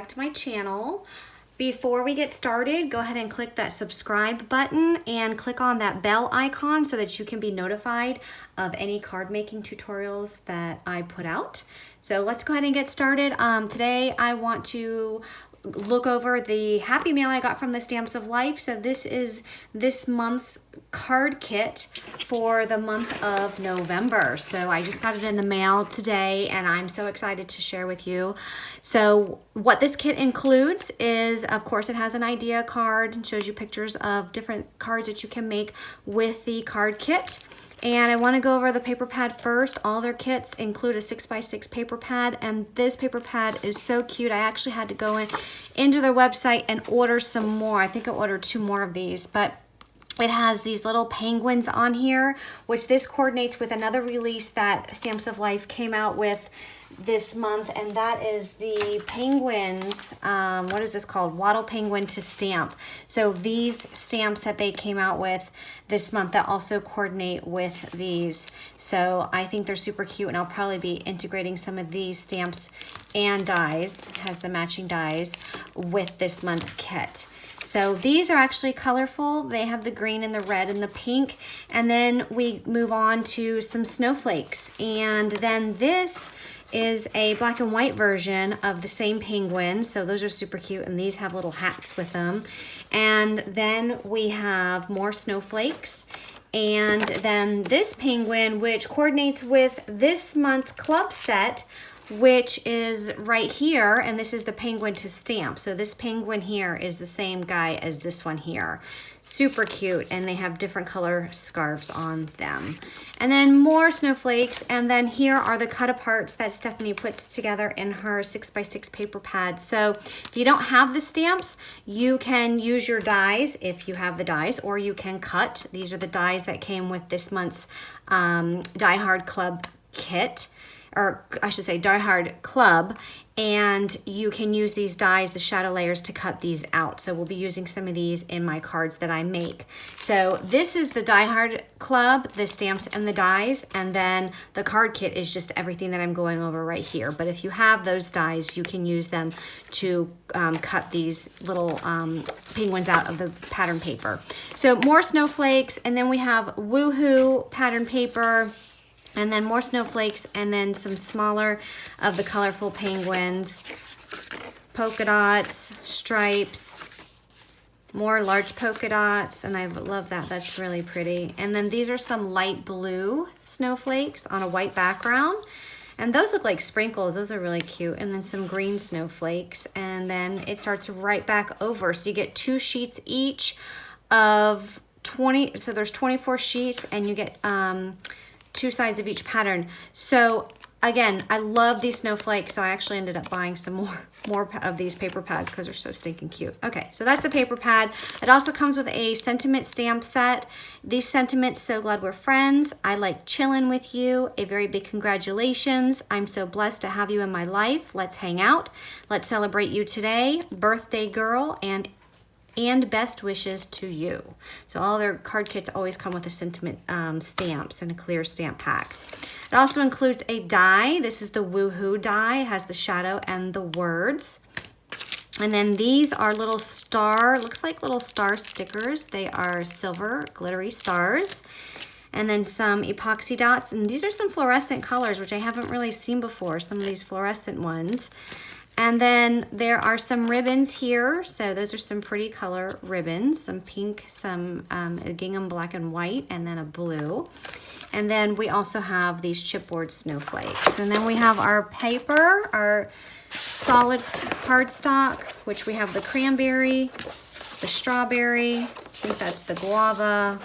back to my channel. Before we get started, go ahead and click that subscribe button and click on that bell icon so that you can be notified of any card making tutorials that I put out. So let's go ahead and get started. Today I want to look over the Happy Mail I got from the Stamps of Life. So this is this month's card kit for the month of November. So I just got it in the mail today and I'm so excited to share with you. So what this kit includes is, of course, it has an idea card and shows you pictures of different cards that you can make with the card kit. And I want to go over the paper pad first. All their kits include a 6x6 paper pad, and this paper pad is so cute. I actually had to go into their website and order some more. I think I ordered 2 more of these, but it has these little penguins on here, which this coordinates with another release that Stamps of Life came out with this month, and that is the penguins. What is this called? Wattle Penguin to Stamp. So these stamps that they came out with this month that also coordinate with these. So I think they're super cute, and I'll probably be integrating some of these stamps and dies, has the matching dies, with this month's kit. So these are actually colorful. They have the green and the red and the pink. And then we move on to some snowflakes. And then this is a black and white version of the same penguin. So those are super cute, and these have little hats with them. And then we have more snowflakes. And then this penguin, which coordinates with this month's club set, which is right here, and this is the penguin to stamp. So this penguin here is the same guy as this one here. Super cute, and they have different color scarves on them. And then more snowflakes, and then here are the cut aparts that Stephanie puts together in her 6x6 paper pad. So if you don't have the stamps, you can use your dies if you have the dies, or you can cut. These are the dies that came with this month's Die Hard Club kit, or I should say Die Hard Club, and you can use these dies, the shadow layers, to cut these out. So we'll be using some of these in my cards that I make. So this is the Die Hard Club, the stamps and the dies, and then the card kit is just everything that I'm going over right here. But if you have those dies, you can use them to cut these little penguins out of the pattern paper. So more snowflakes, and then we have Woohoo pattern paper, and then more snowflakes, and then some smaller of the colorful penguins, polka dots, stripes, more large polka dots, and I love that. That's really pretty. And then these are some light blue snowflakes on a white background, and those look like sprinkles. Those are really cute. And then some green snowflakes, and then it starts right back over. So you get 2 sheets each of 20, so there's 24 sheets, and you get 2 sides of each pattern. So again, I love these snowflakes, so I actually ended up buying some more of these paper pads because they're so stinking cute. Okay, so that's the paper pad. It also comes with a sentiment stamp set. These sentiments: so glad we're friends, I like chilling with you, a very big congratulations, I'm so blessed to have you in my life, let's hang out, let's celebrate you today, birthday girl, and best wishes to you. So all their card kits always come with a sentiment stamps and a clear stamp pack. It also includes a die. This is the Woohoo die. It has the shadow and the words. And then these are little star, looks like little star stickers. They are silver glittery stars. And then some epoxy dots. And these are some fluorescent colors, which I haven't really seen before, some of these fluorescent ones. And then there are some ribbons here. So those are some pretty color ribbons, some pink, some gingham black and white, and then a blue. And then we also have these chipboard snowflakes. And then we have our paper, our solid cardstock, which we have the cranberry, the strawberry, I think that's the guava.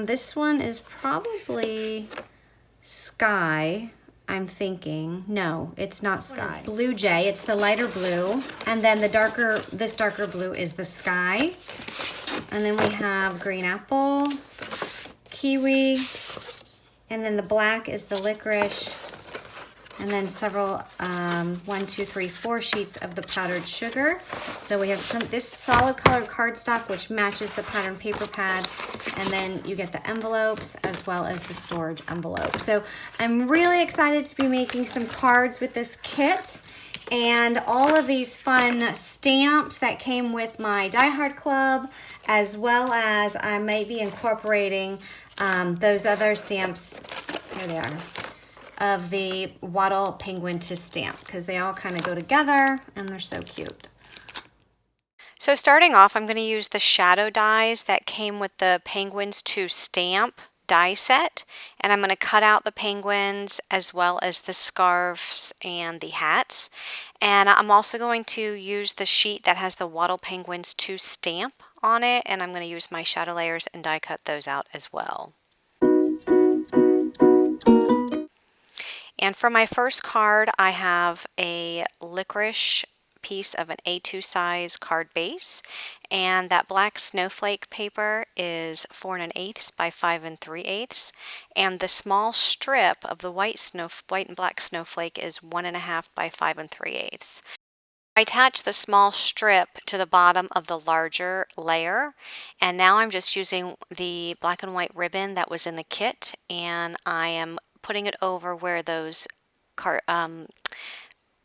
This one is probably sky, I'm thinking. No, it's not sky. It's blue jay. It's the lighter blue. And then this darker blue is the sky. And then we have green apple, kiwi, and then the black is the licorice. And then several, 1, 2, 3, 4 sheets of the powdered sugar. So we have this solid colored cardstock, which matches the pattern paper pad. And then you get the envelopes as well as the storage envelope. So I'm really excited to be making some cards with this kit. and all of these fun stamps that came with my Die Hard Club, as well as I may be incorporating those other stamps, here they are, of the Wattle Penguin to stamp, because they all kind of go together and they're so cute. So starting off, I'm going to use the shadow dies that came with the Penguins to Stamp die set, and I'm going to cut out the penguins as well as the scarves and the hats. And I'm also going to use the sheet that has the Wattle Penguins to Stamp on it, and I'm going to use my shadow layers and die cut those out as well. And for my first card, I have a licorice piece of an A2 size card base, and that black snowflake paper is 4 1/8 by 5 3/8, and the small strip of the white and black snowflake is 1 1/2 by 5 3/8. I attach the small strip to the bottom of the larger layer, and now I'm just using the black and white ribbon that was in the kit, and I am putting it over where those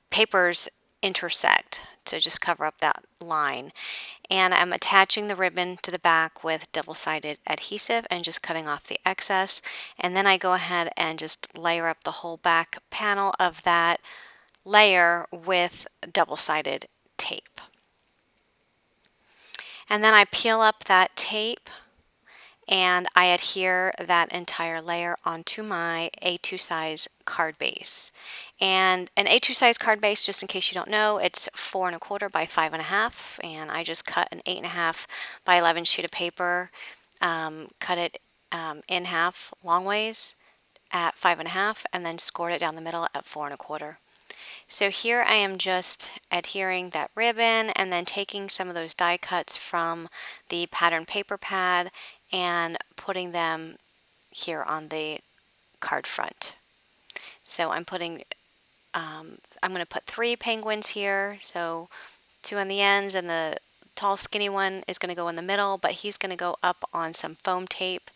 papers intersect to just cover up that line. And I'm attaching the ribbon to the back with double-sided adhesive and just cutting off the excess. And then I go ahead and just layer up the whole back panel of that layer with double-sided tape. And then I peel up that tape and I adhere that entire layer onto my A2 size card base. And an A2 size card base, just in case you don't know, it's 4 1/4 by 5 1/2, and I just cut an 8 1/2 by 11 sheet of paper, cut it in half long ways at 5 1/2, and then scored it down the middle at 4 1/4. So here I am just adhering that ribbon and then taking some of those die cuts from the pattern paper pad and putting them here on the card front. So I'm going to put 3 penguins here, so 2 on the ends, and the tall skinny one is going to go in the middle, but he's going to go up on some foam tape.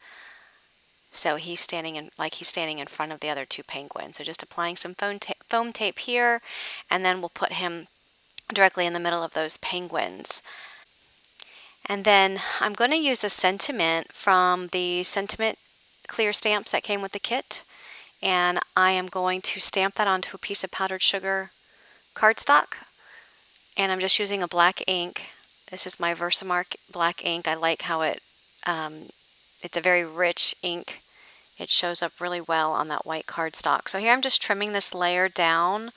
So he's standing in front of the other 2 penguins. So just applying some foam tape here, and then we'll put him directly in the middle of those penguins. And then I'm going to use a sentiment from the sentiment clear stamps that came with the kit, and I am going to stamp that onto a piece of powdered sugar cardstock, and I'm just using a black ink. This is my Versamark black ink. I like how it's a very rich ink. It shows up really well on that white cardstock. So here I'm just trimming this layer down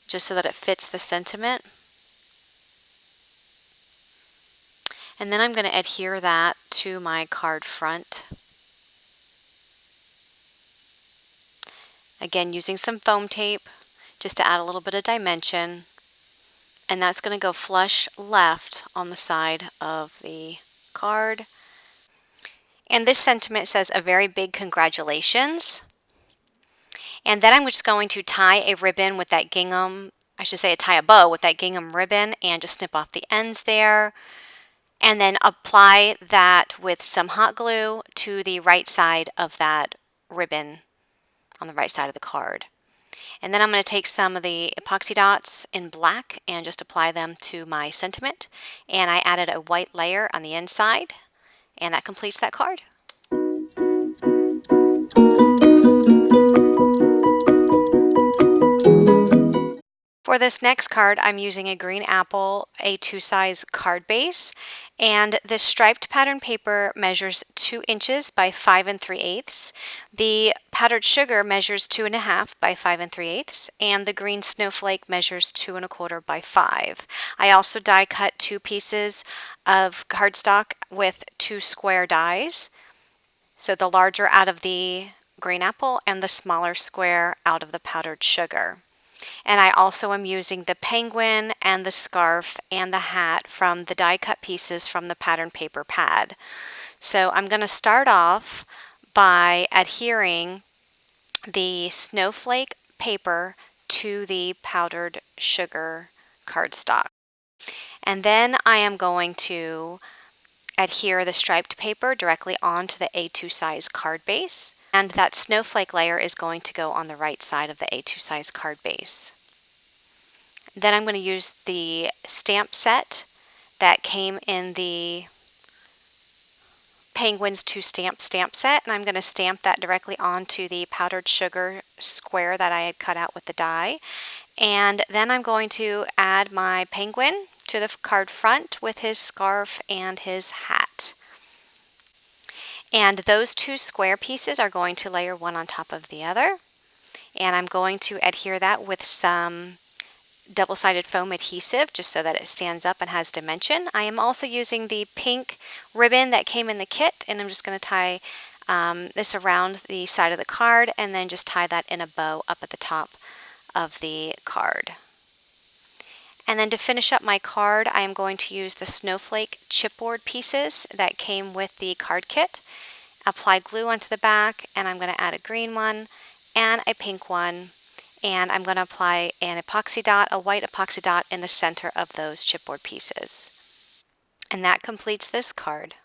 just so that it fits the sentiment. And then I'm going to adhere that to my card front. Again, using some foam tape just to add a little bit of dimension. And that's going to go flush left on the side of the card. And this sentiment says a very big congratulations. And then I'm just going to tie a ribbon with that gingham, tie a bow with that gingham ribbon and just snip off the ends there. And then apply that with some hot glue to the right side of that ribbon on the right side of the card. And then I'm going to take some of the epoxy dots in black and just apply them to my sentiment. And I added a white layer on the inside, and that completes that card. For this next card, I'm using a green apple A2 size card base, and this striped pattern paper measures 2 inches by 5 3/8. The powdered sugar measures 2 1/2 by 5 3/8, and the green snowflake measures 2 1/4 by 5. I also die cut 2 pieces of cardstock with 2 square dies, so the larger out of the green apple and the smaller square out of the powdered sugar. And I also am using the penguin and the scarf and the hat from the die cut pieces from the pattern paper pad. So I'm going to start off by adhering the snowflake paper to the powdered sugar cardstock. And then I am going to adhere the striped paper directly onto the A2 size card base. And that snowflake layer is going to go on the right side of the A2 size card base. Then I'm going to use the stamp set that came in the Penguins to Stamp set, and I'm going to stamp that directly onto the powdered sugar square that I had cut out with the die. And then I'm going to add my penguin to the card front with his scarf and his hat. And those two square pieces are going to layer one on top of the other. And I'm going to adhere that with some double-sided foam adhesive just so that it stands up and has dimension. I am also using the pink ribbon that came in the kit, and I'm just going to tie this around the side of the card and then just tie that in a bow up at the top of the card. And then to finish up my card, I am going to use the snowflake chipboard pieces that came with the card kit. Apply glue onto the back, and I'm going to add a green one and a pink one. And I'm going to apply an epoxy dot, a white epoxy dot in the center of those chipboard pieces. And that completes this card.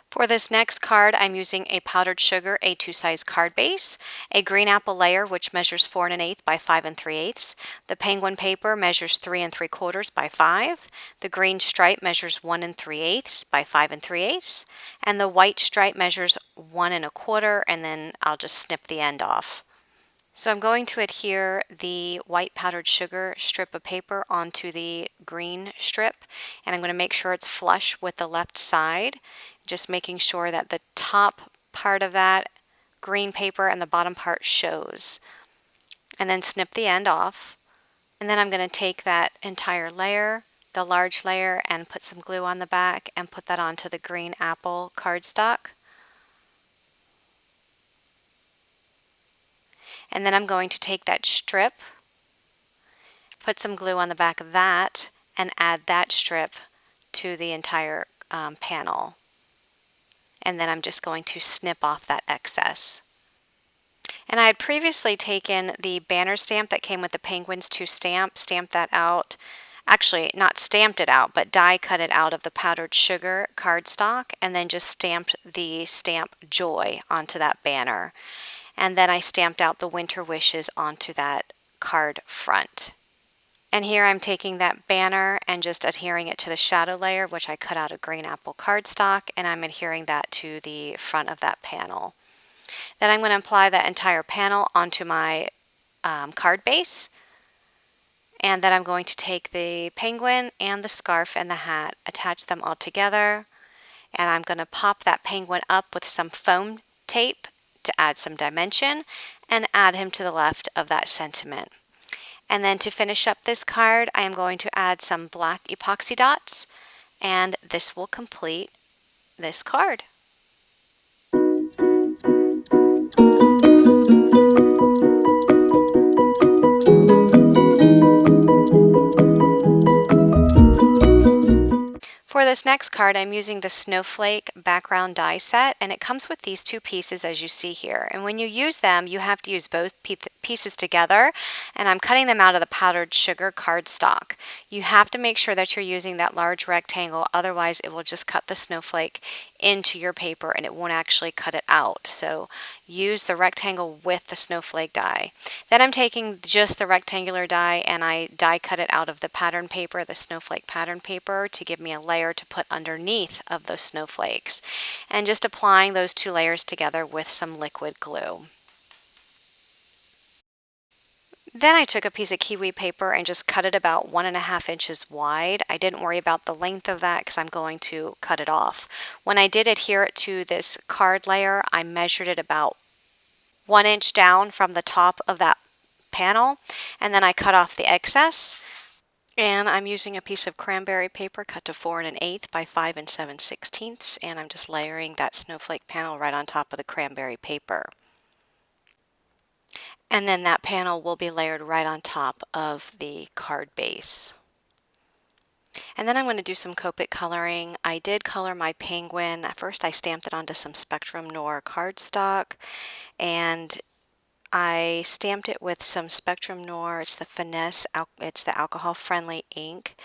For this next card, I'm using a powdered sugar A2 size card base, a green apple layer which measures 4 1/8 by 5 3/8. The penguin paper measures 3 3/4 by 5. The green stripe measures 1 3/8 by 5 3/8, and the white stripe measures 1 1/4, and then I'll just snip the end off. So I'm going to adhere the white powdered sugar strip of paper onto the green strip, and I'm going to make sure it's flush with the left side, just making sure that the top part of that green paper and the bottom part shows. And then snip the end off. And then I'm going to take that entire layer, the large layer, and put some glue on the back and put that onto the green apple cardstock. And then I'm going to take that strip, put some glue on the back of that, and add that strip to the entire panel. And then I'm just going to snip off that excess. And I had previously taken the banner stamp that came with the Penguins to Stamp, stamped that out. Actually, not stamped it out, but die cut it out of the powdered sugar cardstock, and then just stamped the stamp Joy onto that banner. And then I stamped out the Winter Wishes onto that card front. And here I'm taking that banner and just adhering it to the shadow layer, which I cut out of green apple cardstock, and I'm adhering that to the front of that panel. Then I'm going to apply that entire panel onto my card base, and then I'm going to take the penguin and the scarf and the hat, attach them all together, and I'm going to pop that penguin up with some foam tape to add some dimension and add him to the left of that sentiment. And then to finish up this card, I am going to add some black epoxy dots, and this will complete this card. For this next card, I'm using the Snowflake background die set, and it comes with these two pieces as you see here. And when you use them, you have to use both pieces together, and I'm cutting them out of the powdered sugar cardstock. You have to make sure that you're using that large rectangle, otherwise it will just cut the snowflake into your paper and it won't actually cut it out. So use the rectangle with the snowflake die. Then I'm taking just the rectangular die and I die cut it out of the pattern paper, the snowflake pattern paper, to give me a layer to put underneath of those snowflakes, and just applying those two layers together with some liquid glue. Then I took a piece of kiwi paper and just cut it about 1.5 inches wide. I didn't worry about the length of that because I'm going to cut it off. When I did adhere it to this card layer, I measured it about 1 inch down from the top of that panel, and then I cut off the excess. And I'm using a piece of cranberry paper cut to 4 1/8 by 5 7/16, and I'm just layering that snowflake panel right on top of the cranberry paper. And then that panel will be layered right on top of the card base. And then I'm going to do some Copic coloring. I did color my penguin. At first I stamped it onto some Spectrum Noir cardstock, and I stamped it with some Spectrum Noir. It's the Finesse, it's the alcohol-friendly ink.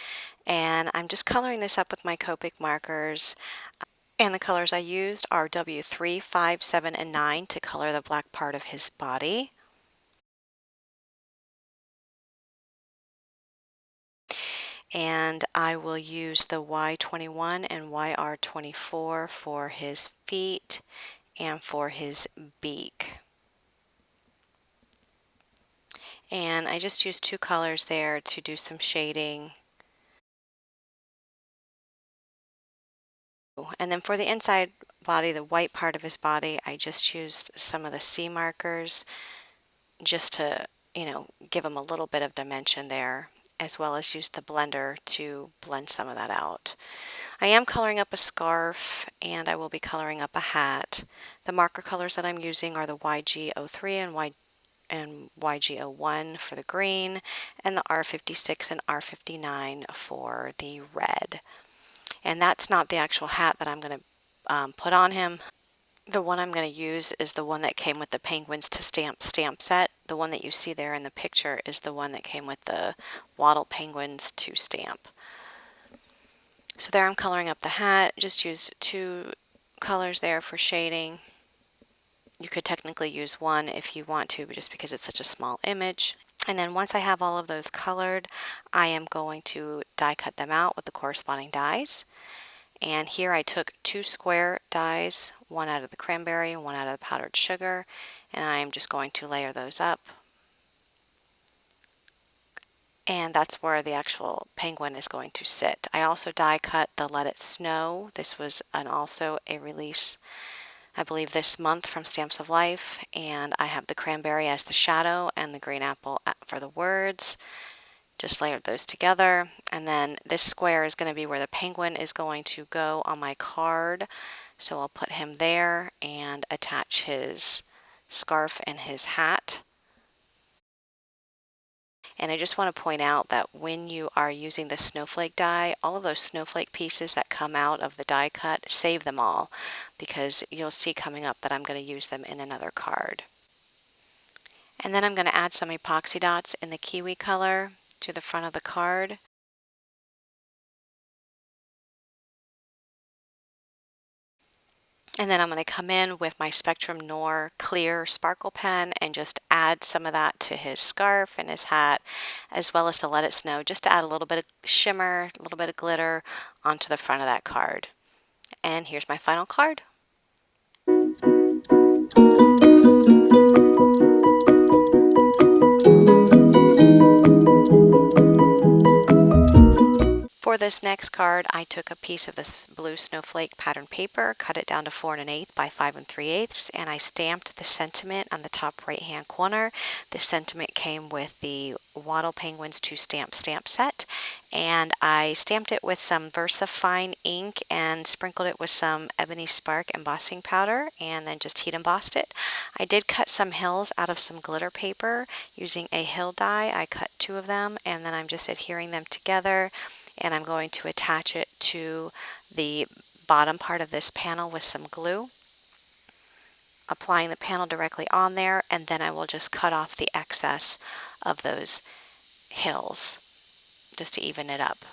And I'm just coloring this up with my Copic markers. And the colors I used are W3, 5, 7, and 9 to color the black part of his body. And I will use the Y21 and YR24 for his feet and for his beak. And I just used two colors there to do some shading. And then for the inside body, the white part of his body, I just used some of the C markers just to, give him a little bit of dimension there, as well as use the blender to blend some of that out. I am coloring up a scarf, and I will be coloring up a hat. The marker colors that I'm using are the YG03 and YG01 for the green, and the R56 and R59 for the red. And that's not the actual hat that I'm going to put on him. The one I'm going to use is the one that came with the Penguins to stamp set. The one that you see there in the picture is the one that came with the Wattle Penguins to stamp. So there I'm coloring up the hat. Just use two colors there for shading. You could technically use one if you want to, but just because it's such a small image. And then once I have all of those colored, I am going to die cut them out with the corresponding dies. And here I took two square dies, one out of the cranberry and one out of the powdered sugar, and I am just going to layer those up. And that's where the actual penguin is going to sit. I also die cut the Let It Snow. This was also a release, I believe, this month from Stamps of Life, and I have the cranberry as the shadow and the green apple for the words. Just layered those together, and then this square is going to be where the penguin is going to go on my card, so I'll put him there and attach his scarf and his hat. And I just want to point out that when you are using the snowflake die, all of those snowflake pieces that come out of the die cut, save them all, because you'll see coming up that I'm going to use them in another card. And then I'm going to add some epoxy dots in the kiwi color to the front of the card. And then I'm going to come in with my Spectrum Noir clear sparkle pen and just add some of that to his scarf and his hat, as well as the Let It Snow, just to add a little bit of shimmer, a little bit of glitter onto the front of that card. And here's my final card. For this next card, I took a piece of this blue snowflake pattern paper, cut it down to 4 1/8 by 5 3/8, and I stamped the sentiment on the top right hand corner. The sentiment came with the Wattle Penguins to stamp set, and I stamped it with some VersaFine ink and sprinkled it with some Ebony Spark embossing powder, and then just heat embossed it. I did cut some hills out of some glitter paper using a hill die. I cut 2 of them, and then I'm just adhering them together, and I'm going to attach it to the bottom part of this panel with some glue, applying the panel directly on there, and then I will just cut off the excess of those hills just to even it up.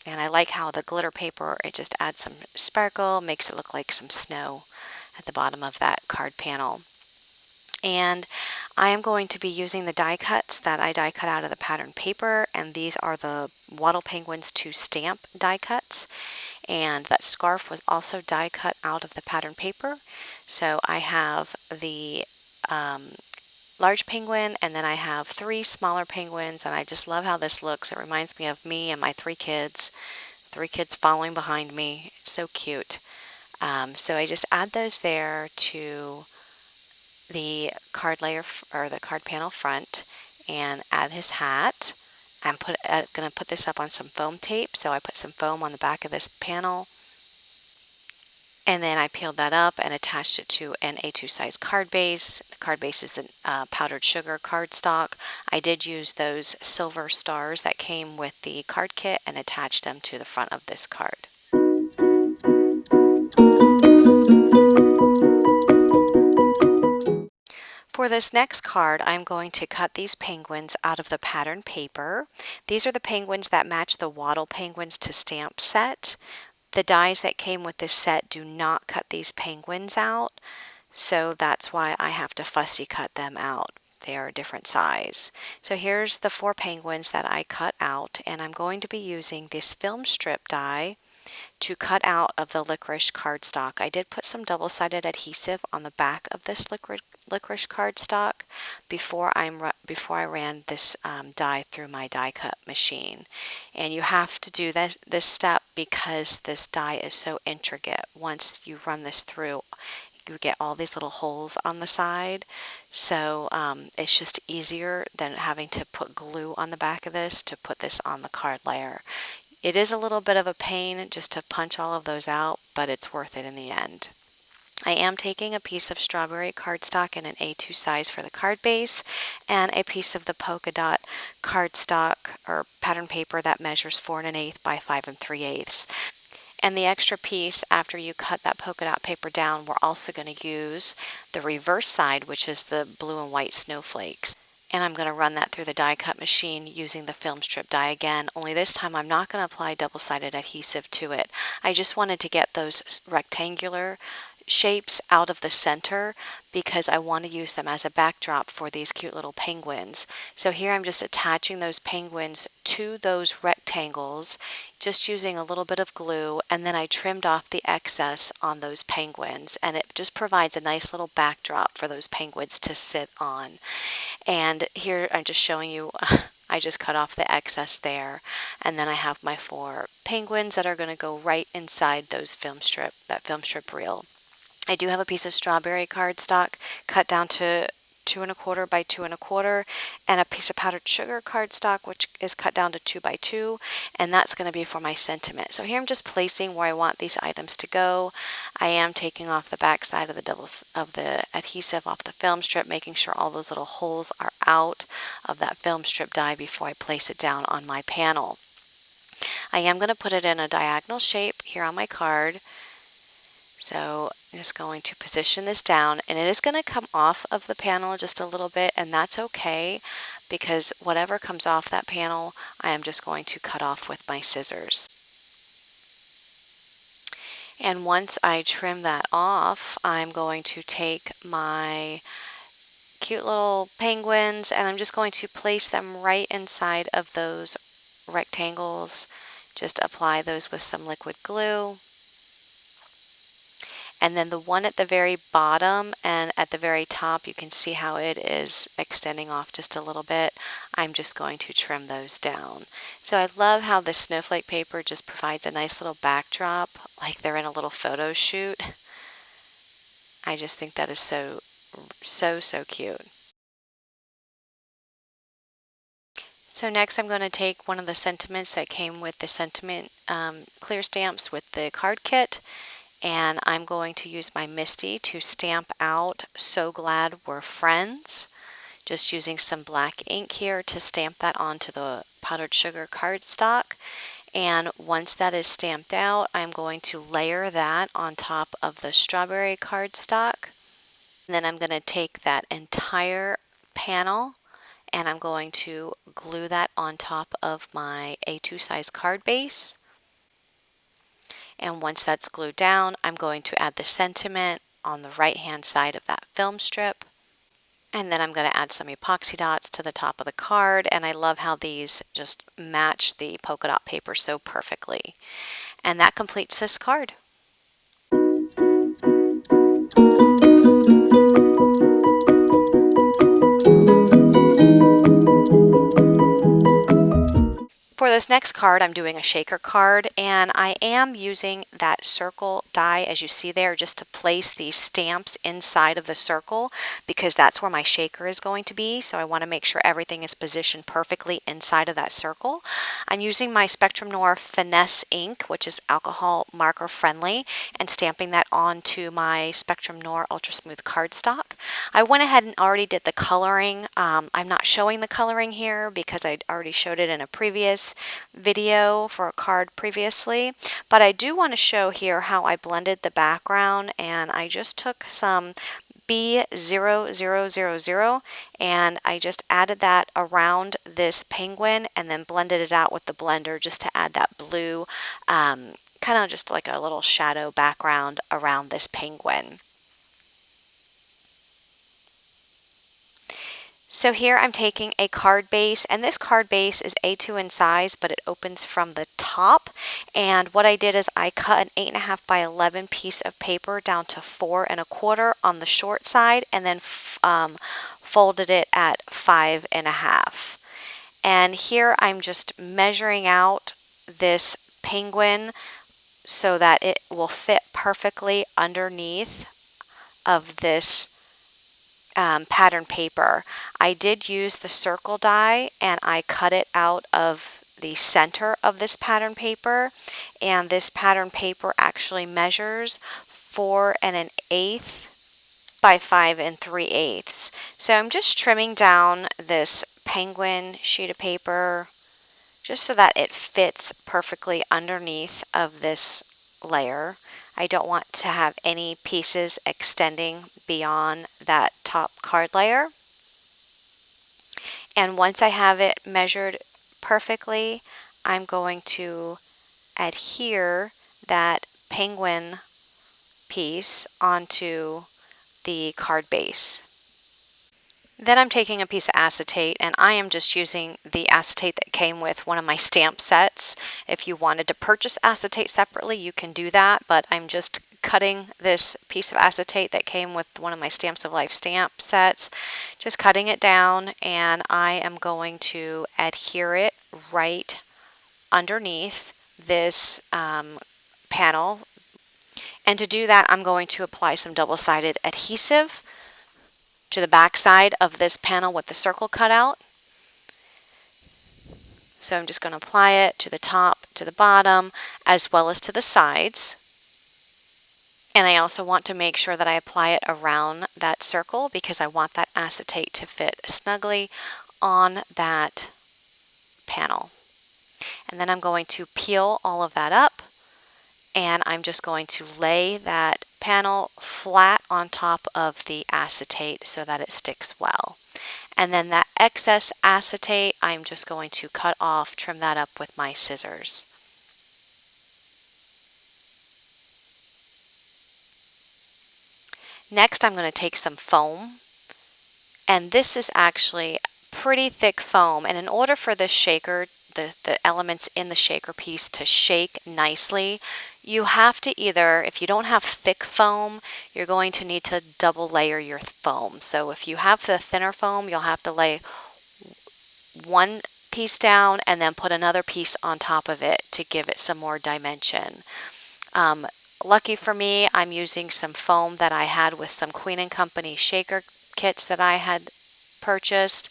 And I like how the glitter paper, it just adds some sparkle, makes it look like some snow at the bottom of that card panel. And I am going to be using the die cuts that I die cut out of the pattern paper, and these are the Wattle Penguins to stamp die cuts, and that scarf was also die cut out of the pattern paper. So I have the large penguin, and then I have 3 smaller penguins, and I just love how this looks. It reminds me of me and my 3 kids following behind me. It's so cute. So I just add those there to the card layer or the card panel front, and add his hat. I'm going to put this up on some foam tape, so I put some foam on the back of this panel, and then I peeled that up and attached it to an A2 size card base. The card base is a powdered sugar cardstock. I did use those silver stars that came with the card kit and attached them to the front of this card. For this next card, I'm going to cut these penguins out of the pattern paper. These are the penguins that match the Wattle Penguins to stamp set. The dies that came with this set do not cut these penguins out, so that's why I have to fussy cut them out. They are a different size. So here's the 4 penguins that I cut out, and I'm going to be using this film strip die to cut out of the licorice cardstock. I did put some double-sided adhesive on the back of this licorice cardstock before I ran this die through my die cut machine. And you have to do this step because this die is so intricate. Once you run this through, you get all these little holes on the side, so it's just easier than having to put glue on the back of this to put this on the card layer. It is a little bit of a pain just to punch all of those out, but it's worth it in the end. I am taking a piece of strawberry cardstock in an A2 size for the card base and a piece of the polka dot cardstock or pattern paper that measures 4 1/8 by 5 3/8. And the extra piece, after you cut that polka dot paper down, we're also going to use the reverse side, which is the blue and white snowflakes. And I'm going to run that through the die cut machine using the film strip die again, only this time I'm not going to apply double-sided adhesive to it. I just wanted to get those rectangular shapes out of the center because I want to use them as a backdrop for these cute little penguins. So here I'm just attaching those penguins to those rectangles, just using a little bit of glue, and then I trimmed off the excess on those penguins, and it just provides a nice little backdrop for those penguins to sit on. And here I'm just showing you I just cut off the excess there, and then I have my 4 penguins that are going to go right inside that film strip reel. I do have a piece of strawberry cardstock cut down to 2 1/4 by 2 1/4, and a piece of powdered sugar cardstock which is cut down to 2 by 2, and that's going to be for my sentiment. So here I'm just placing where I want these items to go. I am taking off the back side of the adhesive off the film strip, making sure all those little holes are out of that film strip die before I place it down on my panel. I am going to put it in a diagonal shape here on my card. So I'm just going to position this down, and it is going to come off of the panel just a little bit, and that's okay because whatever comes off that panel I am just going to cut off with my scissors. And once I trim that off, I'm going to take my cute little penguins and I'm just going to place them right inside of those rectangles. Just apply those with some liquid glue. And then the one at the very bottom and at the very top, you can see how it is extending off just a little bit. I'm just going to trim those down. So I love how the snowflake paper just provides a nice little backdrop, like they're in a little photo shoot. I just think that is so cute. So next I'm going to take one of the sentiments that came with the sentiment clear stamps with the card kit, and I'm going to use my Misty to stamp out "So Glad We're Friends." Just using some black ink here to stamp that onto the powdered sugar cardstock. And once that is stamped out, I'm going to layer that on top of the strawberry cardstock. And then I'm going to take that entire panel and I'm going to glue that on top of my A2 size card base. And once that's glued down, I'm going to add the sentiment on the right hand side of that film strip. And then I'm going to add some epoxy dots to the top of the card, and I love how these just match the polka dot paper so perfectly. And that completes this card. For this next card, I'm doing a shaker card, and I am using that circle die as you see there just to place these stamps inside of the circle because that's where my shaker is going to be. So I want to make sure everything is positioned perfectly inside of that circle. I'm using my Spectrum Noir Finesse ink, which is alcohol marker friendly, and stamping that onto my Spectrum Noir Ultra Smooth cardstock. I went ahead and already did the coloring. I'm not showing the coloring here because I already showed it in a previous video for a card previously, but I do want to show here how I blended the background, and I just took some B0000 and I just added that around this penguin and then blended it out with the blender just to add that blue kind of just like a little shadow background around this penguin. So here I'm taking a card base, and this card base is A2 in size, but it opens from the top. And what I did is I cut an 8.5 by 11 piece of paper down to 4.25 on the short side, and then folded it at 5.5. And here I'm just measuring out this penguin so that it will fit perfectly underneath of this pattern paper. I did use the circle die, and I cut it out of the center of this pattern paper, and this pattern paper actually measures 4 1/8 by 5 3/8. So I'm just trimming down this penguin sheet of paper just so that it fits perfectly underneath of this layer. I don't want to have any pieces extending beyond that top card layer. And once I have it measured perfectly, I'm going to adhere that penguin piece onto the card base. Then I'm taking a piece of acetate, and I am just using the acetate that came with one of my stamp sets. If you wanted to purchase acetate separately, you can do that, but I'm just cutting this piece of acetate that came with one of my Stamps of Life stamp sets, just cutting it down, and I am going to adhere it right underneath this panel. And to do that, I'm going to apply some double-sided adhesive to the back side of this panel with the circle cut out. So I'm just going to apply it to the top, to the bottom, as well as to the sides. And I also want to make sure that I apply it around that circle because I want that acetate to fit snugly on that panel. And then I'm going to peel all of that up, and I'm just going to lay that panel flat on top of the acetate so that it sticks well. And then that excess acetate, I'm just going to cut off, trim that up with my scissors. Next, I'm going to take some foam, and this is actually pretty thick foam, and in order for this shaker, the elements in the shaker piece to shake nicely, you have to either, if you don't have thick foam, you're going to need to double layer your foam. So if you have the thinner foam, you'll have to lay one piece down and then put another piece on top of it to give it some more dimension. Lucky for me, I'm using some foam that I had with some Queen & Company shaker kits that I had purchased,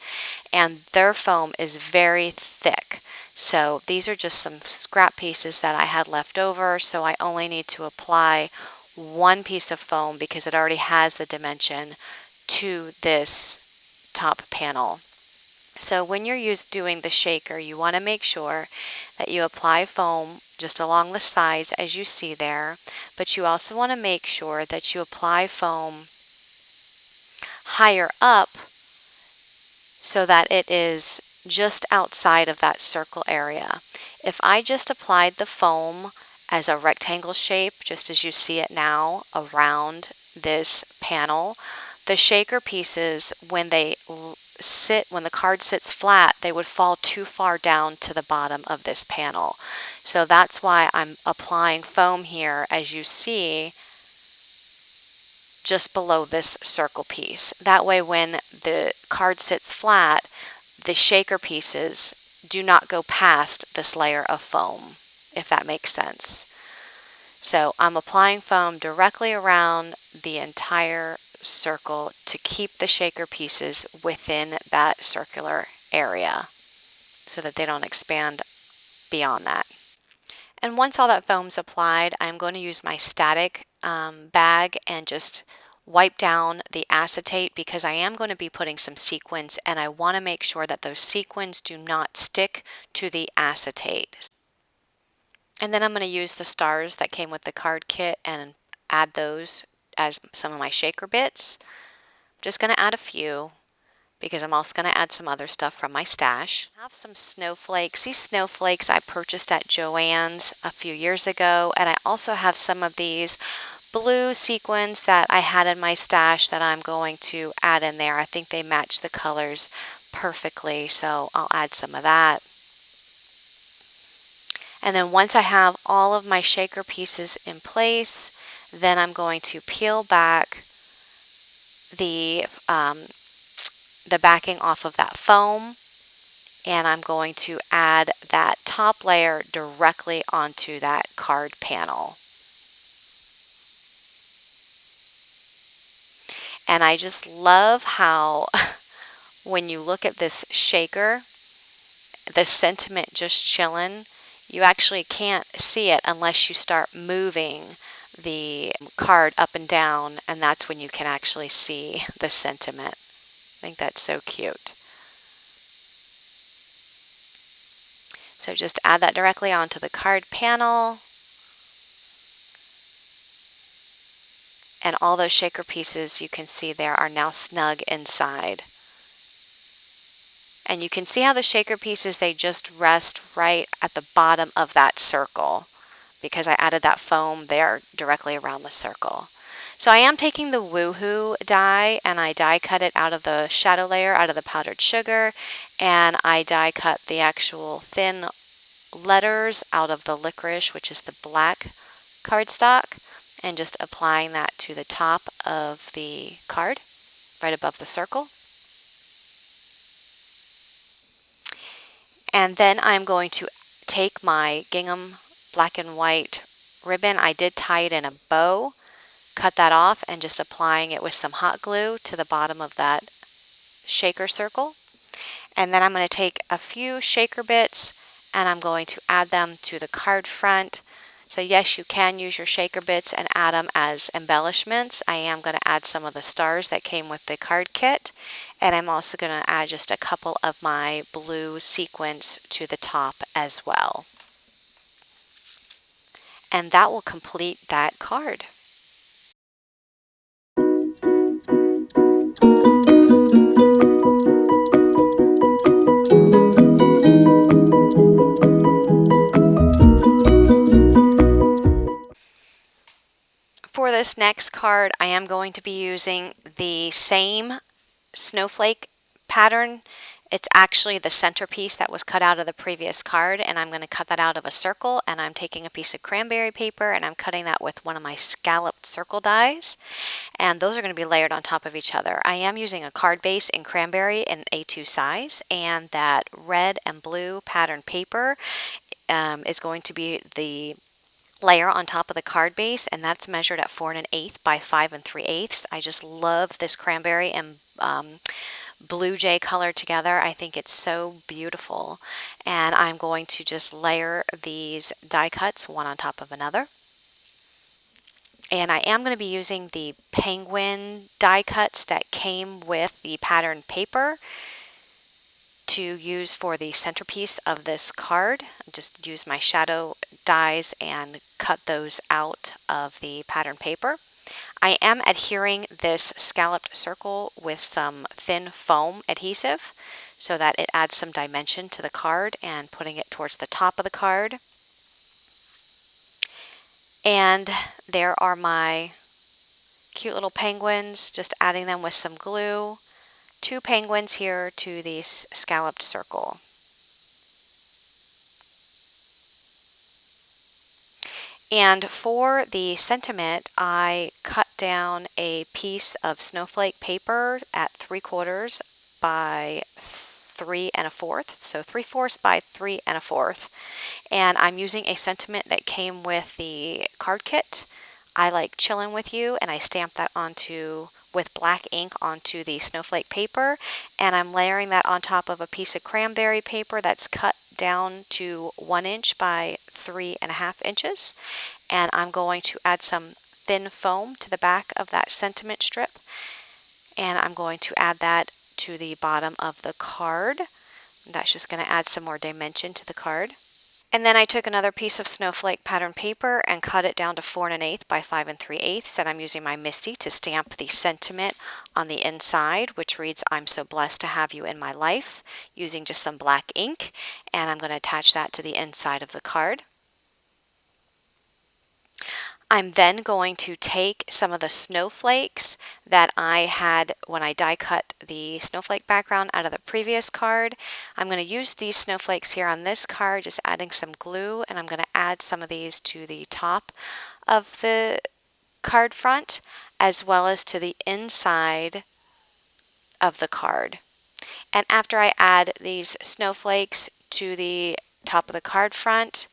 and their foam is very thick. So these are just some scrap pieces that I had left over, so I only need to apply one piece of foam because it already has the dimension to this top panel. So when you're doing the shaker, you want to make sure that you apply foam just along the sides as you see there, but you also want to make sure that you apply foam higher up so that it is just outside of that circle area. If I just applied the foam as a rectangle shape, just as you see it now around this panel, the shaker pieces, when the card sits flat, they would fall too far down to the bottom of this panel. So that's why I'm applying foam here, as you see, just below this circle piece. That way when the card sits flat, the shaker pieces do not go past this layer of foam, if that makes sense. So I'm applying foam directly around the entire circle to keep the shaker pieces within that circular area so that they don't expand beyond that. And once all that foam's applied, I'm going to use my static bag and just wipe down the acetate because I am going to be putting some sequins, and I want to make sure that those sequins do not stick to the acetate. And then I'm going to use the stars that came with the card kit and add those as some of my shaker bits. I'm just going to add a few, because I'm also going to add some other stuff from my stash. I have some snowflakes. These snowflakes I purchased at Joann's a few years ago, and I also have some of these blue sequins that I had in my stash that I'm going to add in there. I think they match the colors perfectly, so I'll add some of that. And then once I have all of my shaker pieces in place, then I'm going to peel back the backing off of that foam, and I'm going to add that top layer directly onto that card panel. And I just love how when you look at this shaker, the sentiment just chilling, you actually can't see it unless you start moving the card up and down, and that's when you can actually see the sentiment. I think that's so cute. So just add that directly onto the card panel. And all those shaker pieces you can see there are now snug inside. And you can see how the shaker pieces, they just rest right at the bottom of that circle because I added that foam there directly around the circle. So I am taking the Woohoo die and I die cut it out of the shadow layer, out of the powdered sugar, and I die cut the actual thin letters out of the licorice, which is the black cardstock, and just applying that to the top of the card, right above the circle. And then I'm going to take my gingham black and white ribbon. I did tie it in a bow, cut that off, and just applying it with some hot glue to the bottom of that shaker circle. And then I'm going to take a few shaker bits and I'm going to add them to the card front. So yes, you can use your shaker bits and add them as embellishments. I am going to add some of the stars that came with the card kit. And I'm also going to add just a couple of my blue sequins to the top as well. And that will complete that card. For this next card, I am going to be using the same snowflake pattern. It's actually the centerpiece that was cut out of the previous card, and I'm going to cut that out of a circle, and I'm taking a piece of cranberry paper and I'm cutting that with one of my scalloped circle dies, and those are going to be layered on top of each other. I am using a card base in cranberry in A2 size, and that red and blue pattern paper is going to be the layer on top of the card base, and that's measured at 4 1/8 by 5 3/8. I just love this cranberry and blue jay color together. I think it's so beautiful, and I'm going to just layer these die cuts one on top of another. And I am going to be using the penguin die cuts that came with the pattern paper to use for the centerpiece of this card. Just use my shadow dies and cut those out of the pattern paper. I am adhering this scalloped circle with some thin foam adhesive so that it adds some dimension to the card, and putting it towards the top of the card. And there are my cute little penguins, just adding them with some glue. 2 penguins here to the scalloped circle. And for the sentiment, I cut down a piece of snowflake paper at 3/4 by 3 1/4, so 3/4 by 3 1/4. And I'm using a sentiment that came with the card kit. I like chillin' with you, and I stamped that onto with black ink onto the snowflake paper, and I'm layering that on top of a piece of cranberry paper that's cut down to 1 inch by 3 1/2 inches, and I'm going to add some thin foam to the back of that sentiment strip, and I'm going to add that to the bottom of the card. That's just going to add some more dimension to the card. And then I took another piece of snowflake pattern paper and cut it down to 4 1/8 by 5 3/8. And I'm using my Misty to stamp the sentiment on the inside, which reads, "I'm so blessed to have you in my life," using just some black ink. And I'm going to attach that to the inside of the card. I'm then going to take some of the snowflakes that I had when I die cut the snowflake background out of the previous card. I'm going to use these snowflakes here on this card, just adding some glue, and I'm going to add some of these to the top of the card front as well as to the inside of the card. And after I add these snowflakes to the top of the card front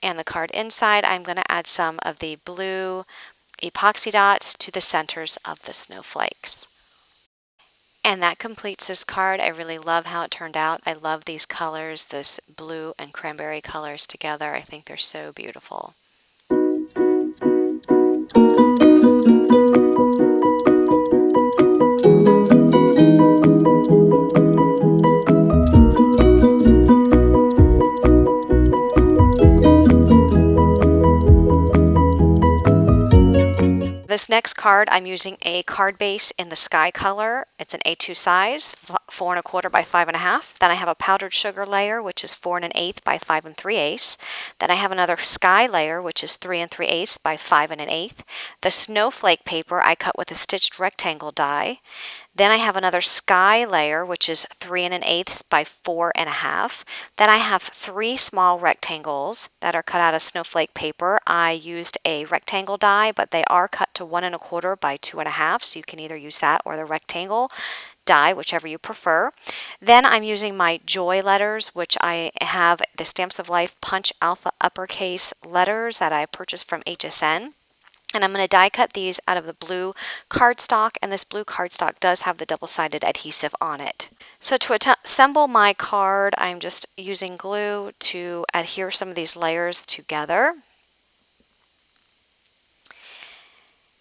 and the card inside, I'm going to add some of the blue epoxy dots to the centers of the snowflakes. And that completes this card. I really love how it turned out. I love these colors, this blue and cranberry colors together. I think they're so beautiful. This next card, I'm using a card base in the sky color. It's an A2 size, 4 1/4 by 5 1/2. Then I have a powdered sugar layer, which is 4 1/8 by 5 3/8. Then I have another sky layer, which is 3 3/8 by 5 1/8. The snowflake paper I cut with a stitched rectangle die. Then I have another sky layer, which is 3 1/8 by 4 1/2. Then I have 3 small rectangles that are cut out of snowflake paper. I used a rectangle die, but they are cut to 1 1/4 by 2 1/2, so you can either use that or the rectangle die, whichever you prefer. Then I'm using my joy letters, which I have the Stamps of Life Punch Alpha uppercase letters that I purchased from HSN. And I'm going to die cut these out of the blue cardstock, and this blue cardstock does have the double-sided adhesive on it. So to assemble my card, I'm just using glue to adhere some of these layers together.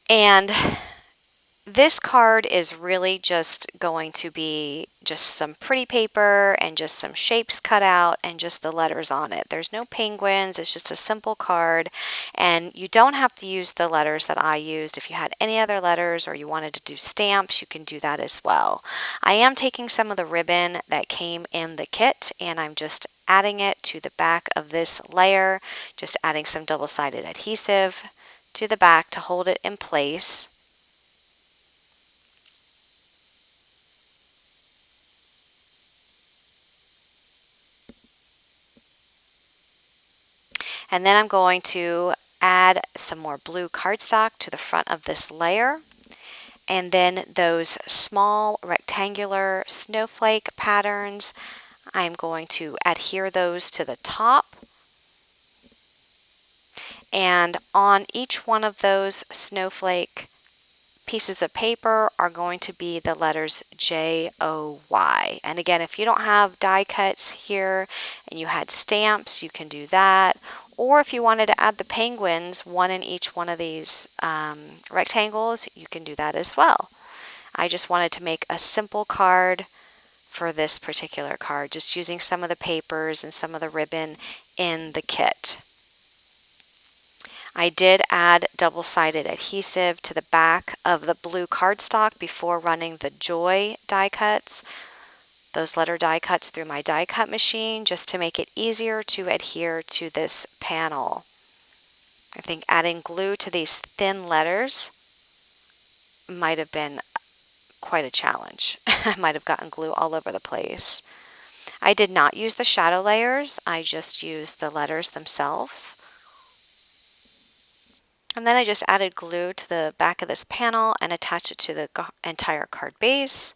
And this card is really just going to be just some pretty paper and just some shapes cut out and just the letters on it. There's no penguins, it's just a simple card, and you don't have to use the letters that I used. If you had any other letters or you wanted to do stamps, you can do that as well. I am taking some of the ribbon that came in the kit and I'm just adding it to the back of this layer, just adding some double-sided adhesive to the back to hold it in place. And then I'm going to add some more blue cardstock to the front of this layer. And then those small rectangular snowflake patterns, I'm going to adhere those to the top. And on each one of those snowflake pieces of paper are going to be the letters J-O-Y. And again, if you don't have die cuts here and you had stamps, you can do that. Or if you wanted to add the penguins, one in each one of these rectangles, you can do that as well. I just wanted to make a simple card for this particular card, just using some of the papers and some of the ribbon in the kit. I did add double-sided adhesive to the back of the blue cardstock before running the Joy die cuts, those letter die cuts through my die cut machine, just to make it easier to adhere to this panel. I think adding glue to these thin letters might have been quite a challenge. I might have gotten glue all over the place. I did not use the shadow layers, I just used the letters themselves. And then I just added glue to the back of this panel and attached it to the entire card base.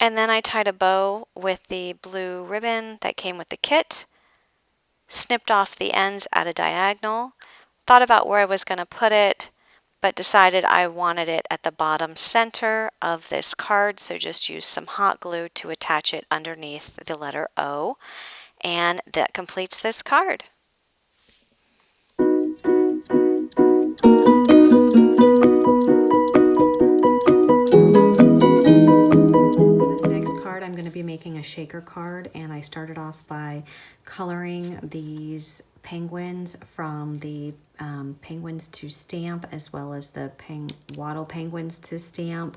And then I tied a bow with the blue ribbon that came with the kit, snipped off the ends at a diagonal, thought about where I was going to put it, but decided I wanted it at the bottom center of this card, so just used some hot glue to attach it underneath the letter O, and that completes this card. I'm going to be making a shaker card, and I started off by coloring these penguins from the penguins to stamp, as well as the wattle penguins to stamp,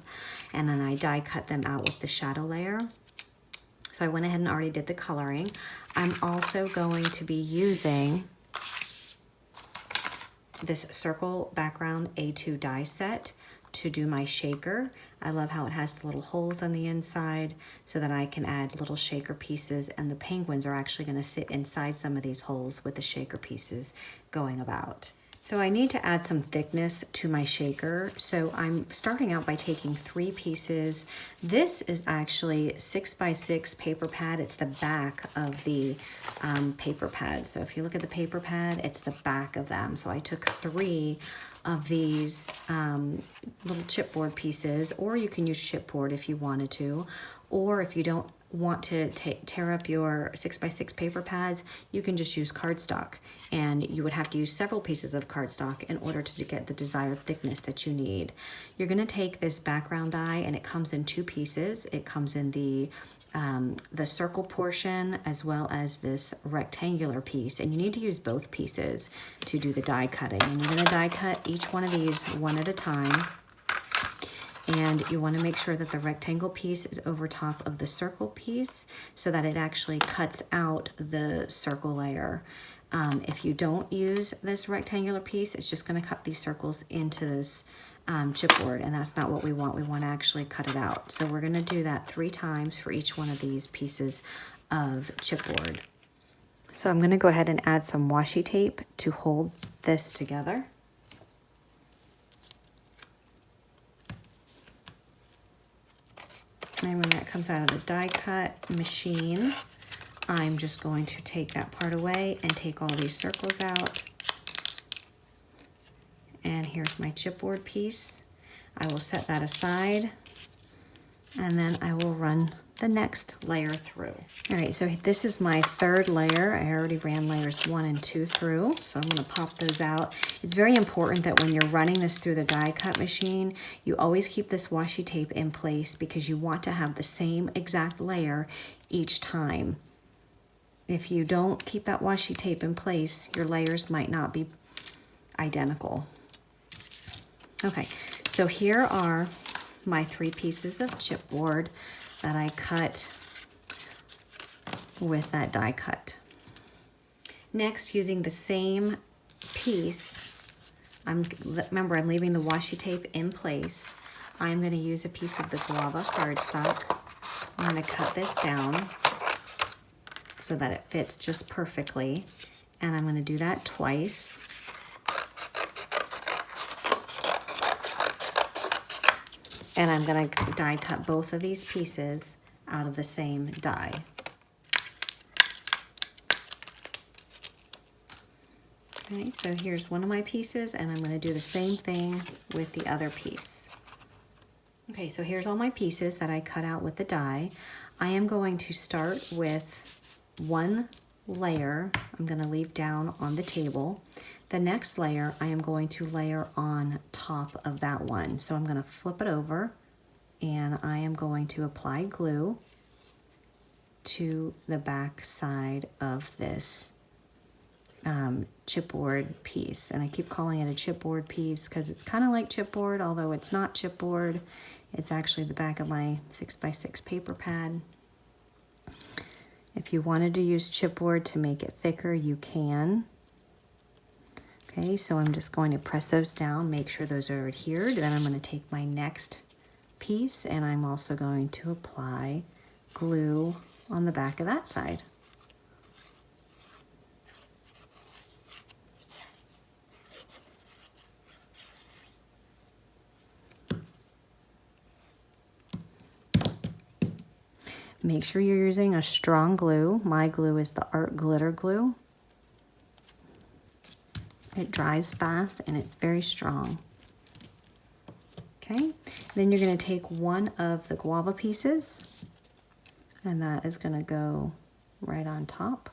and then I die cut them out with the shadow layer. So I went ahead and already did the coloring. I'm also going to be using this circle background A2 die set to do my shaker. I love how it has the little holes on the inside so that I can add little shaker pieces, and the penguins are actually going to sit inside some of these holes with the shaker pieces going about. So I need to add some thickness to my shaker. So I'm starting out by taking 3 pieces. This is actually 6x6 paper pad. It's the back of the paper pad. So if you look at the paper pad, it's the back of them. So I took 3 of these little chipboard pieces, or you can use chipboard if you wanted to, or if you don't want to tear up your 6x6 paper pads, you can just use cardstock, and you would have to use several pieces of cardstock in order to get the desired thickness that you need. You're going to take this background die, and it comes in 2 pieces. It comes in the circle portion as well as this rectangular piece, and you need to use both pieces to do the die cutting. And you're going to die cut each one of these one at a time. And you want to make sure that the rectangle piece is over top of the circle piece so that it actually cuts out the circle layer. If you don't use this rectangular piece, it's just going to cut these circles into this chipboard, and that's not what we want. We want to actually cut it out. So we're going to do that 3 times for each one of these pieces of chipboard. So I'm going to go ahead and add some washi tape to hold this together. And when that comes out of the die cut machine, I'm just going to take that part away and take all these circles out. And here's my chipboard piece. I will set that aside, and then I will run the next layer through. All right, so this is my 3rd layer. I already ran layers 1 and 2 through, so I'm gonna pop those out. It's very important that when you're running this through the die cut machine, you always keep this washi tape in place, because you want to have the same exact layer each time. If you don't keep that washi tape in place, your layers might not be identical. Okay, so here are my 3 pieces of chipboard that I cut with that die cut. Next, using the same piece, remember I'm leaving the washi tape in place. I'm going to use a piece of the guava cardstock. I'm going to cut this down so that it fits just perfectly, and I'm going to do that twice. And I'm going to die cut both of these pieces out of the same die. Okay, so here's one of my pieces, and I'm going to do the same thing with the other piece. Okay, so here's all my pieces that I cut out with the die. I am going to start with 1 layer I'm going to leave down on the table. The next layer I am going to layer on top of that one. So I'm going to flip it over, and I am going to apply glue to the back side of this chipboard piece. And I keep calling it a chipboard piece because it's kind of like chipboard, although it's not chipboard. It's actually the back of my 6x6 paper pad. If you wanted to use chipboard to make it thicker, you can. Okay, so I'm just going to press those down, make sure those are adhered. Then I'm going to take my next piece, and I'm also going to apply glue on the back of that side. Make sure you're using a strong glue. My glue is the Art Glitter glue. It dries fast and it's very strong. Okay, then you're going to take one of the guava pieces, and that is going to go right on top.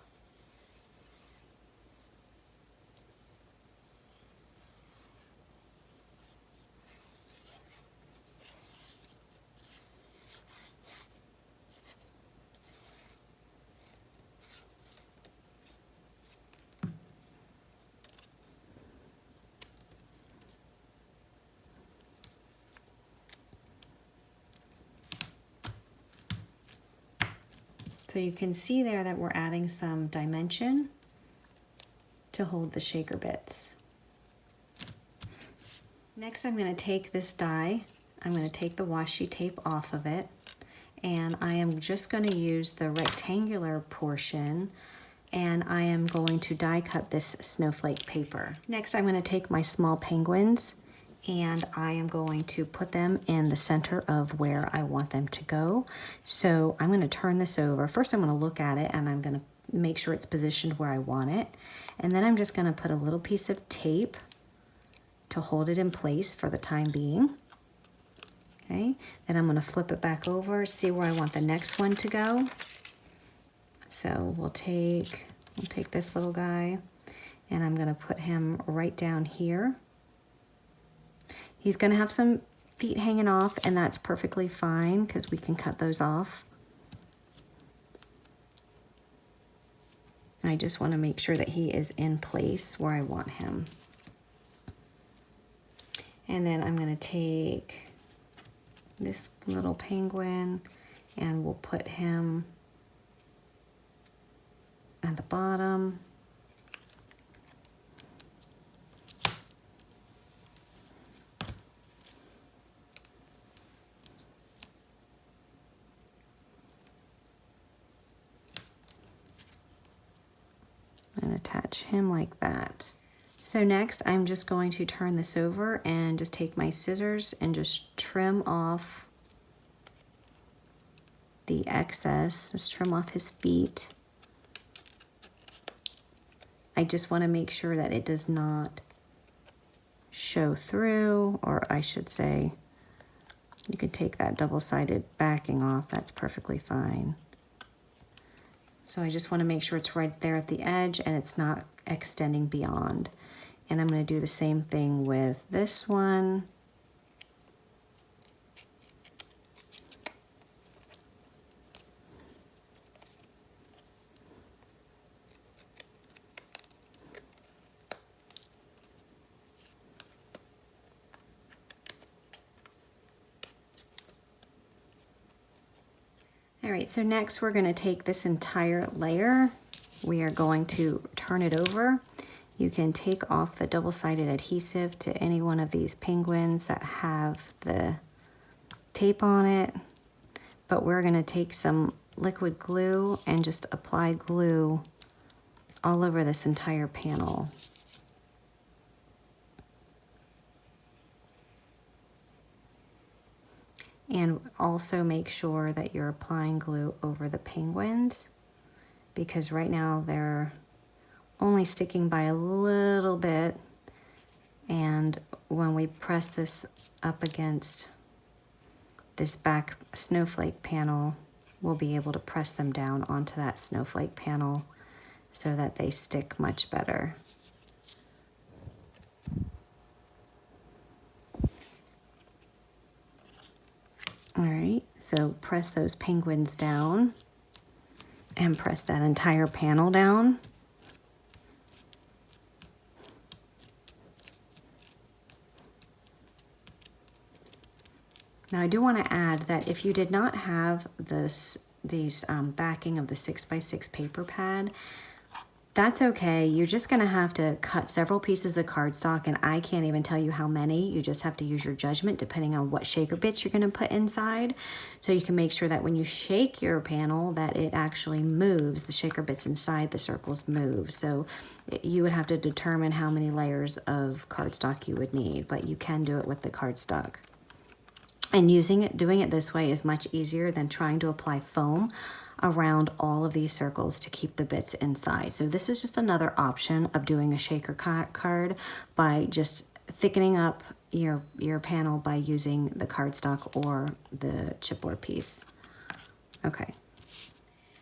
So you can see there that we're adding some dimension to hold the shaker bits. Next, I'm going to take this die, I'm going to take the washi tape off of it, and I am just going to use the rectangular portion, and I am going to die cut this snowflake paper. Next, I'm going to take my small penguins, and I am going to put them in the center of where I want them to go. So I'm going to turn this over. First, I'm going to look at it, and I'm going to make sure it's positioned where I want it. And then I'm just going to put a little piece of tape to hold it in place for the time being. Okay, then I'm going to flip it back over, see where I want the next one to go. So we'll take this little guy, and I'm going to put him right down here. He's going to have some feet hanging off, and that's perfectly fine because we can cut those off. I just want to make sure that he is in place where I want him. And then I'm going to take this little penguin, and we'll put him at the bottom. And attach him like that. So next, I'm just going to turn this over and just take my scissors and just trim off the excess, just trim off his feet. I just want to make sure that it does not show through, or I should say, you could take that double-sided backing off, that's perfectly fine. So I just want to make sure it's right there at the edge and it's not extending beyond. And I'm going to do the same thing with this one. All right, so next we're going to take this entire layer. We are going to turn it over. You can take off the double-sided adhesive to any one of these penguins that have the tape on it, but we're going to take some liquid glue and just apply glue all over this entire panel. And also make sure that you're applying glue over the penguins, because right now they're only sticking by a little bit, and when we press this up against this back snowflake panel, we'll be able to press them down onto that snowflake panel so that they stick much better. All right, so press those penguins down and press that entire panel down. Now I do want to add that if you did not have these backing of the 6x6 paper pad, that's okay. You're just going to have to cut several pieces of cardstock, and I can't even tell you how many. You just have to use your judgment depending on what shaker bits you're going to put inside. So you can make sure that when you shake your panel that it actually moves. The shaker bits inside the circles move. So you would have to determine how many layers of cardstock you would need, but you can do it with the cardstock. And doing it this way is much easier than trying to apply foam around all of these circles to keep the bits inside. So this is just another option of doing a shaker card by just thickening up your panel by using the cardstock or the chipboard piece. Okay.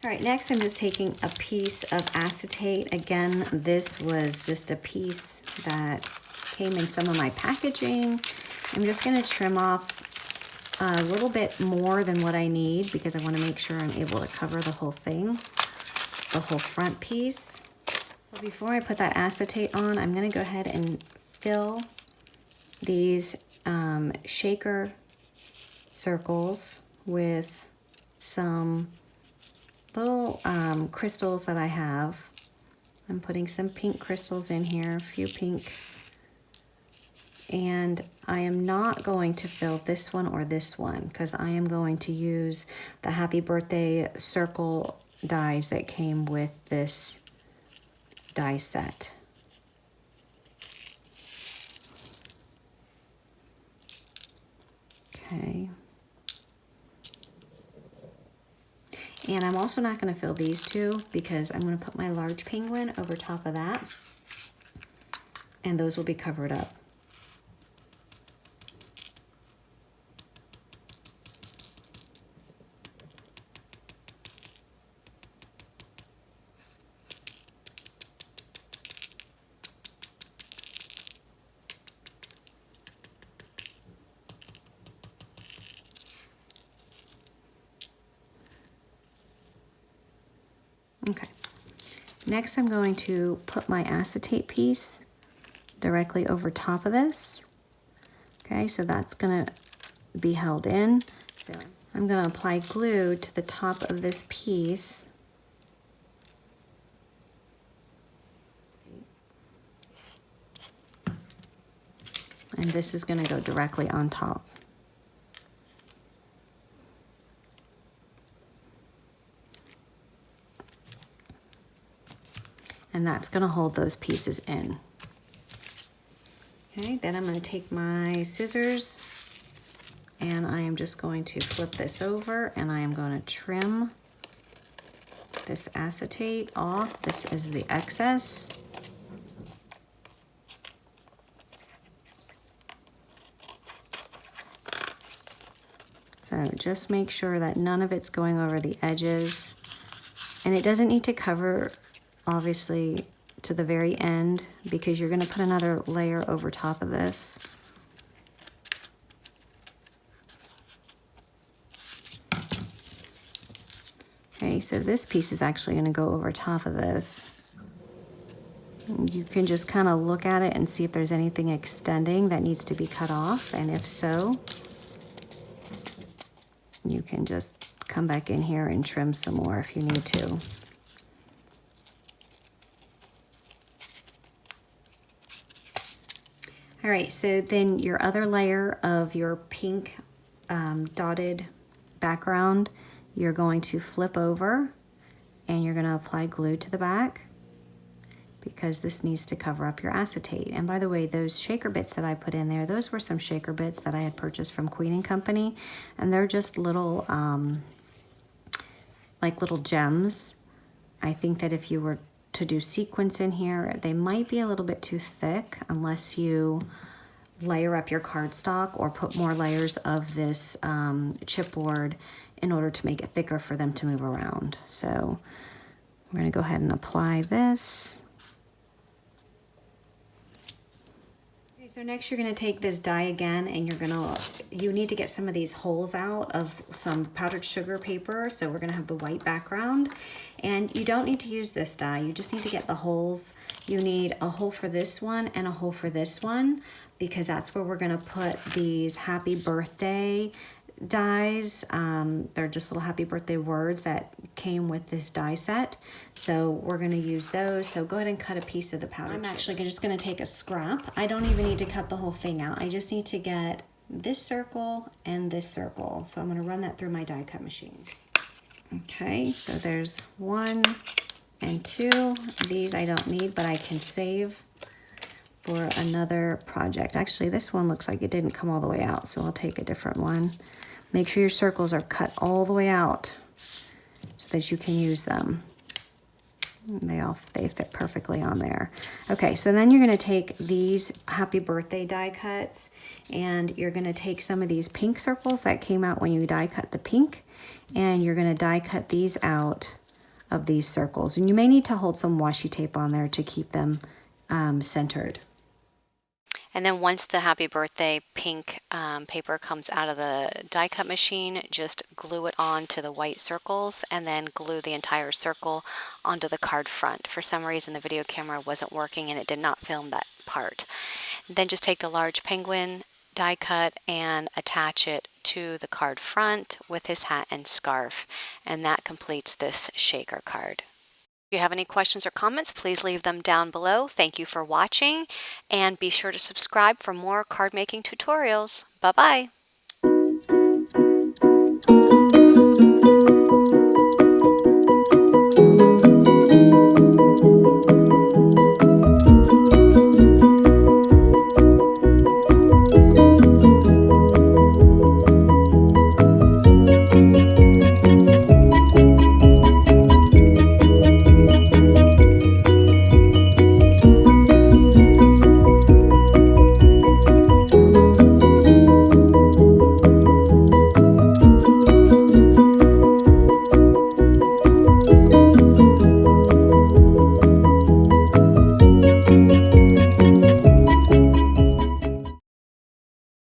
All right, next I'm just taking a piece of acetate. Again, this was just a piece that came in some of my packaging. I'm just gonna trim off a little bit more than what I need because I want to make sure I'm able to cover the whole thing, the whole front piece. So before I put that acetate on, I'm going to go ahead and fill these shaker circles with some little crystals that I have. I'm putting some pink crystals in here, a few pink. And I am not going to fill this one or this one because I am going to use the Happy Birthday circle dies that came with this die set. Okay. And I'm also not going to fill these two because I'm going to put my large penguin over top of that. And those will be covered up. Okay, next I'm going to put my acetate piece directly over top of this. Okay, so that's gonna be held in. So I'm gonna apply glue to the top of this piece. And this is gonna go directly on top. And that's gonna hold those pieces in. Okay, then I'm gonna take my scissors and I am just going to flip this over and I am gonna trim this acetate off. This is the excess. So just make sure that none of it's going over the edges. And it doesn't need to cover, obviously, to the very end because you're going to put another layer over top of this. Okay, so this piece is actually going to go over top of this. You can just kind of look at it and see if there's anything extending that needs to be cut off, and if so, you can just come back in here and trim some more if you need to. All right, so then your other layer of your pink dotted background, you're going to flip over and you're going to apply glue to the back because this needs to cover up your acetate. And by the way, those shaker bits that I put in there, those were some shaker bits that I had purchased from Queen & Company, and they're just little, like little gems. I think that if you were to do sequins in here, they might be a little bit too thick unless you layer up your cardstock or put more layers of this chipboard in order to make it thicker for them to move around. So we're gonna go ahead and apply this. Okay, so next you're gonna take this die again and you need to get some of these holes out of some powdered sugar paper. So we're gonna have the white background, and you don't need to use this die. You just need to get the holes. You need a hole for this one and a hole for this one because that's where we're gonna put these happy birthday dies. They're just little happy birthday words that came with this die set. So we're gonna use those. So go ahead and cut a piece of the powder. I'm actually just gonna take a scrap. I don't even need to cut the whole thing out. I just need to get this circle and this circle. So I'm gonna run that through my die cut machine. Okay, so there's 1 and 2. These I don't need, but I can save for another project. Actually, this one looks like it didn't come all the way out, so I'll take a different one. Make sure your circles are cut all the way out so that you can use them. They fit perfectly on there. Okay, so then you're gonna take these happy birthday die cuts and you're gonna take some of these pink circles that came out when you die cut the pink, and you're gonna die cut these out of these circles. And you may need to hold some washi tape on there to keep them centered. And then once the happy birthday pink paper comes out of the die cut machine, just glue it onto the white circles and then glue the entire circle onto the card front. For some reason the video camera wasn't working and it did not film that part. Then just take the large penguin die cut and attach it to the card front with his hat and scarf, and that completes this shaker card. If you have any questions or comments, please leave them down below. Thank you for watching, and be sure to subscribe for more card making tutorials. Bye-bye.